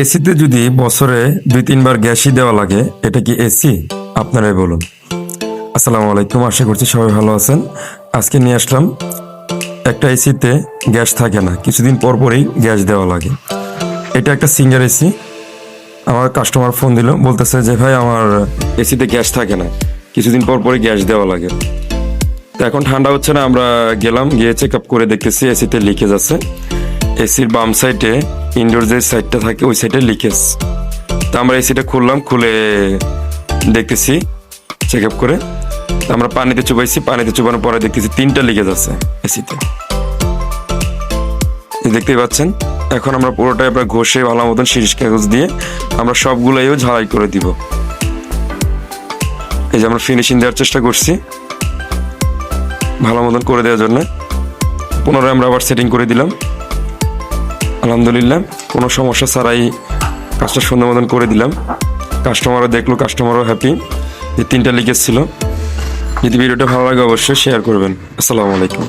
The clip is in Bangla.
এসিতে যদি বছরে 2-3 বার গ্যাসই দেওয়া লাগে, এটা কি এসি? আপনারাই বলুন। আসসালামু আলাইকুম, আশা করছি সবাই ভালো আছেন। আজকে নিয়ে আসলাম একটা এসিতে গ্যাস থাকে না, কিছুদিন পর পরই গ্যাস দেওয়া লাগে। এটা একটা সিঙ্গার এসি। আমার কাস্টমার ফোন দিল, বলতেছে যে ভাই আমার এসিতে গ্যাস থাকে না, কিছুদিন পর পরই গ্যাস দেওয়া লাগে। তো এখন ঠান্ডা হচ্ছে না, আমরা গেলাম, গিয়ে চেক আপ করে দেখতেছি এসিতে লিকেজ আছে। এসির বাম সাইডে ইনডোর যে সাইডটা থাকে ওই সাইডে লিকেজ। তো আমরা এসিটা খুললাম, খুলে দেখতেছি চেক আপ করে। আমরা পানিতে চুবাইছি, পানিতে চুবানোর পরে দেখতেছি 3টা লিকেজ আছে এসিতে, দেখতেই পাচ্ছেন। এখন আমরা পুরোটাই আপনার ঘষে ভালো মতন শিরিষ কাগজ দিয়ে আমরা সবগুলোইও ঝালাই করে দিব। এই যে আমরা ফিনিশিং দেওয়ার চেষ্টা করছি ভালো মতন করে দেওয়ার জন্য। পুনরায় আমরা আবার সেটিং করে দিলাম। আলহামদুলিল্লাহ, কোনো সমস্যা ছাড়াই কাজটা সুন্দর মতন করে দিলাম। কাস্টমারও দেখলো, কাস্টমারও হ্যাপি যে 3টা লিকেজ ছিল। যদি ভিডিওটা ভালো লাগে অবশ্যই শেয়ার করবেন। আসসালামু আলাইকুম।